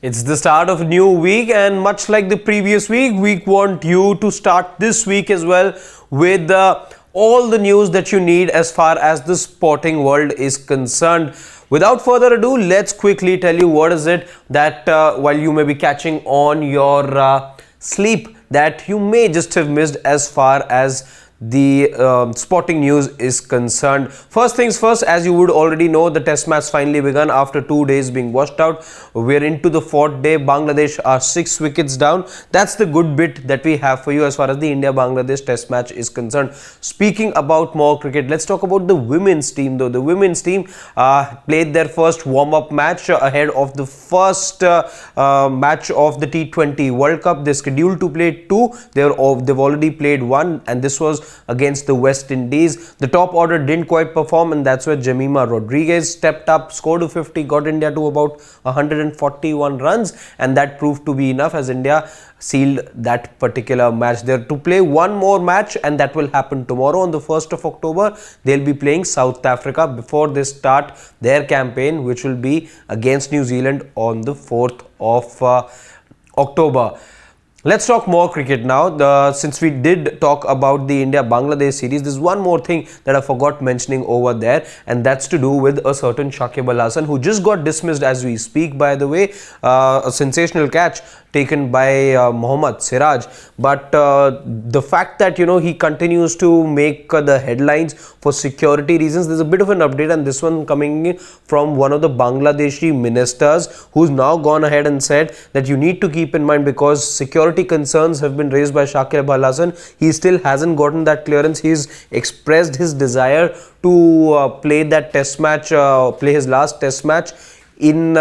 It's the start of a new week, and much like the previous week, we want you to start this week as well with all the news that you need as far as the sporting world is concerned. Without further ado, let's quickly tell you what is it that while you may be catching on your sleep that you may just have missed as far as the sporting news is concerned. First things first, as you would already know, the test match finally begun after 2 days being washed out. We're into the 4th day. Bangladesh are 6 wickets down. That's the good bit that we have for you as far as the India-Bangladesh test match is concerned. Speaking about more cricket, let's talk about the women's team though. The women's team played their first warm-up match ahead of the first match of the T20 World Cup. They're scheduled to play 2. They've already played 1, and this was against the West Indies. The top order didn't quite perform, and that's where Jemima Rodriguez stepped up, scored a 50, got India to about 141 runs, and that proved to be enough as India sealed that particular match. They're to play one more match, and that will happen tomorrow on the 1st of October. They'll be playing South Africa before they start their campaign, which will be against New Zealand on the 4th of October. Let's talk more cricket now. Since we did talk about the India-Bangladesh series, there's one more thing that I forgot mentioning over there, and that's to do with a certain Shakib Al Hasan, who just got dismissed as we speak, by the way. A sensational catch taken by Mohammad Siraj, but the fact that he continues to make the headlines for security reasons. There's a bit of an update, and this one coming from one of the Bangladeshi ministers, who's now gone ahead and said that you need to keep in mind, because security concerns have been raised by Shakib Al Hasan. He still hasn't gotten that clearance. He's expressed his desire to play that test match, play his last test match in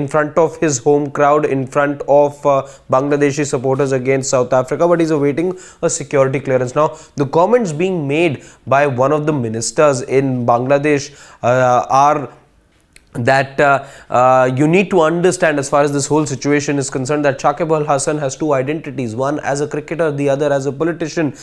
front of his home crowd, in front of Bangladeshi supporters against South Africa, but he's awaiting a security clearance. Now, the comments being made by one of the ministers in Bangladesh are that you need to understand, as far as this whole situation is concerned, that Shakib Al Hasan has two identities, one as a cricketer, the other as a politician.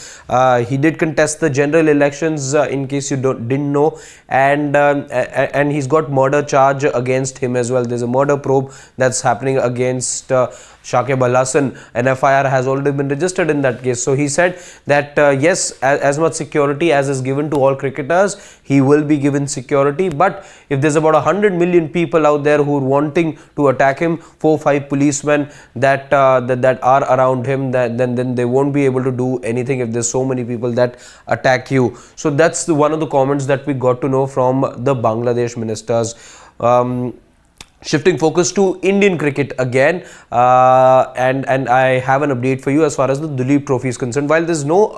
He did contest the general elections, in case you didn't know, and he's got murder charge against him as well. There's a murder probe that's happening against Shakib Al Hasan. An FIR has already been registered in that case. So he said that yes, as much security as is given to all cricketers, he will be given security. But if there's about 100 million people out there who are wanting to attack him, 4 or 5 policemen that are around him, then they won't be able to do anything if there's so many people that attack you. So that's one of the comments that we got to know from the Bangladesh ministers. Shifting focus to Indian cricket again, and I have an update for you as far as the Duleep Trophy is concerned. While there's no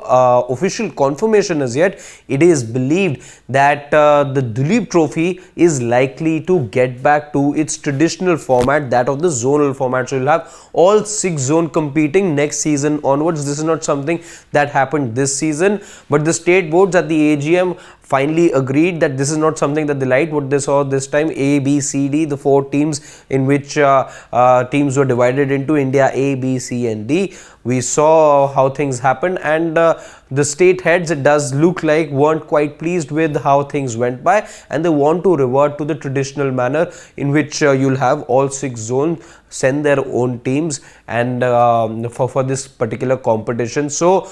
official confirmation as yet, it is believed that the Duleep Trophy is likely to get back to its traditional format, that of the zonal format. So you'll have all 6 zones competing next season onwards. This is not something that happened this season, but the state boards at the AGM finally agreed that this is not something that they liked what they saw this time. A, B, C, D, the 4 teams in which teams were divided into India A, B, C and D. We saw how things happened, and the state heads, it does look like, weren't quite pleased with how things went by, and they want to revert to the traditional manner in which you'll have all 6 zones send their own teams and for this particular competition. So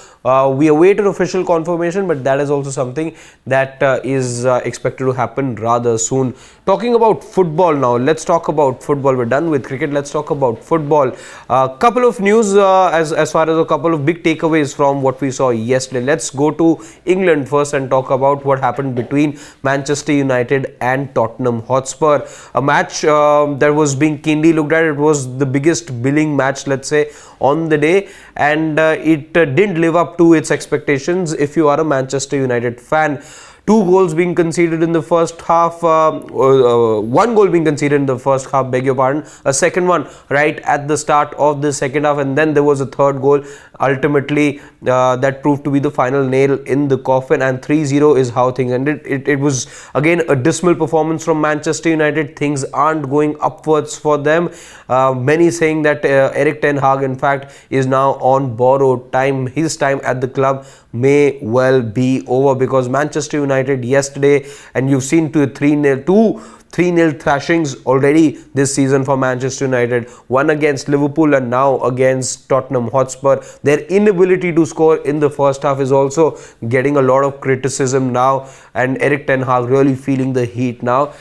we awaited official confirmation, but that is also something that is expected to happen rather soon. Talking about football now, let's talk about football. We're done with cricket, let's talk about football. A couple of news as far as a couple of big takeaways from what we saw yesterday. Let's go to England first and talk about what happened between Manchester United and Tottenham Hotspur. A match that was being keenly looked at. It was the biggest billing match, let's say, on the day, and it didn't live up to its expectations if you are a Manchester United fan. 2 goals being conceded in the first half, 1 goal being conceded in the first half, beg your pardon, a second one right at the start of the second half, and then there was a 3rd goal ultimately that proved to be the final nail in the coffin, and 3-0 is how things ended. It was again a dismal performance from Manchester United. Things aren't going upwards for them. Many saying that Erik ten Hag, in fact, is now on borrowed time. His time at the club may well be over, because Manchester United yesterday, and you've seen to 3-0, 3-0 thrashings already this season for Manchester United. One against Liverpool and now against Tottenham Hotspur. Their inability to score in the first half is also getting a lot of criticism now, and Erik ten Hag really feeling the heat now.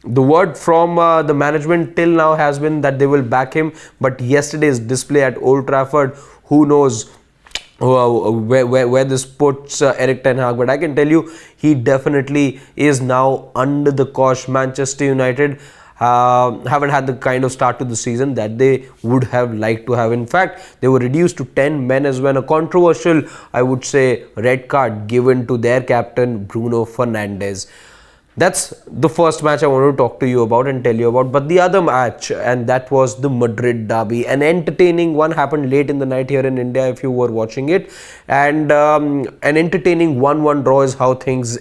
The word from the management till now has been that they will back him, but yesterday's display at Old Trafford, who knows where this puts Erik ten Hag. But I can tell you, he definitely is now under the cosh. Manchester United haven't had the kind of start to the season that they would have liked to have. In fact, they were reduced to 10 men as well. A controversial, I would say, red card given to their captain Bruno Fernandes. That's the first match I want to talk to you about and tell you about. But the other match, and that was the Madrid Derby. An entertaining one, happened late in the night here in India if you were watching it. And an entertaining 1-1 draw is how things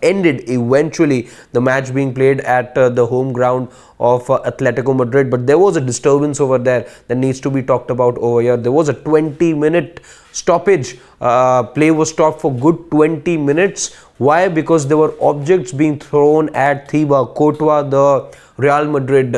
ended eventually. The match being played at the home ground of Atletico Madrid. But there was a disturbance over there that needs to be talked about over here. There was a 20-minute stoppage. Play was stopped for good 20 minutes. Why? Because there were objects being thrown at Thibaut Courtois, the Real Madrid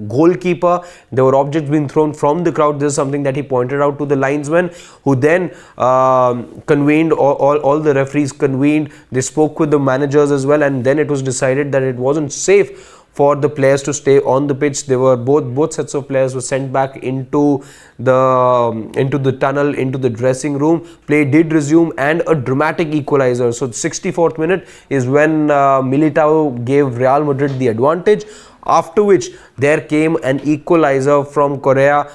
goalkeeper. There were objects being thrown from the crowd. This is something that he pointed out to the linesmen, who then convened, all the referees convened. They spoke with the managers as well, and then it was decided that it wasn't safe for the players to stay on the pitch. They were both sets of players were sent back into the tunnel, into the dressing room. Play did resume, and a dramatic equalizer. So 64th minute is when Militao gave Real Madrid the advantage, after which there came an equalizer from Correa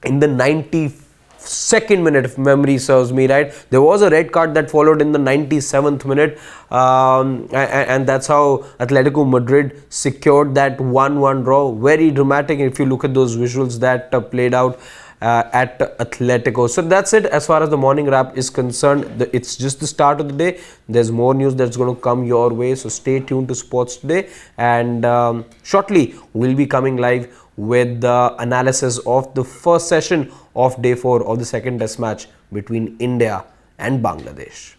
in the 92nd minute, if memory serves me right. There was a red card that followed in the 97th minute, and that's how Atletico Madrid secured that 1-1 draw. Very dramatic if you look at those visuals that played out at Atletico. So that's it as far as the morning wrap is concerned. It's just the start of the day. There's more news that's going to come your way, so stay tuned to Sports Today, and shortly we'll be coming live with the analysis of the first session of day 4 of the second test match between India and Bangladesh.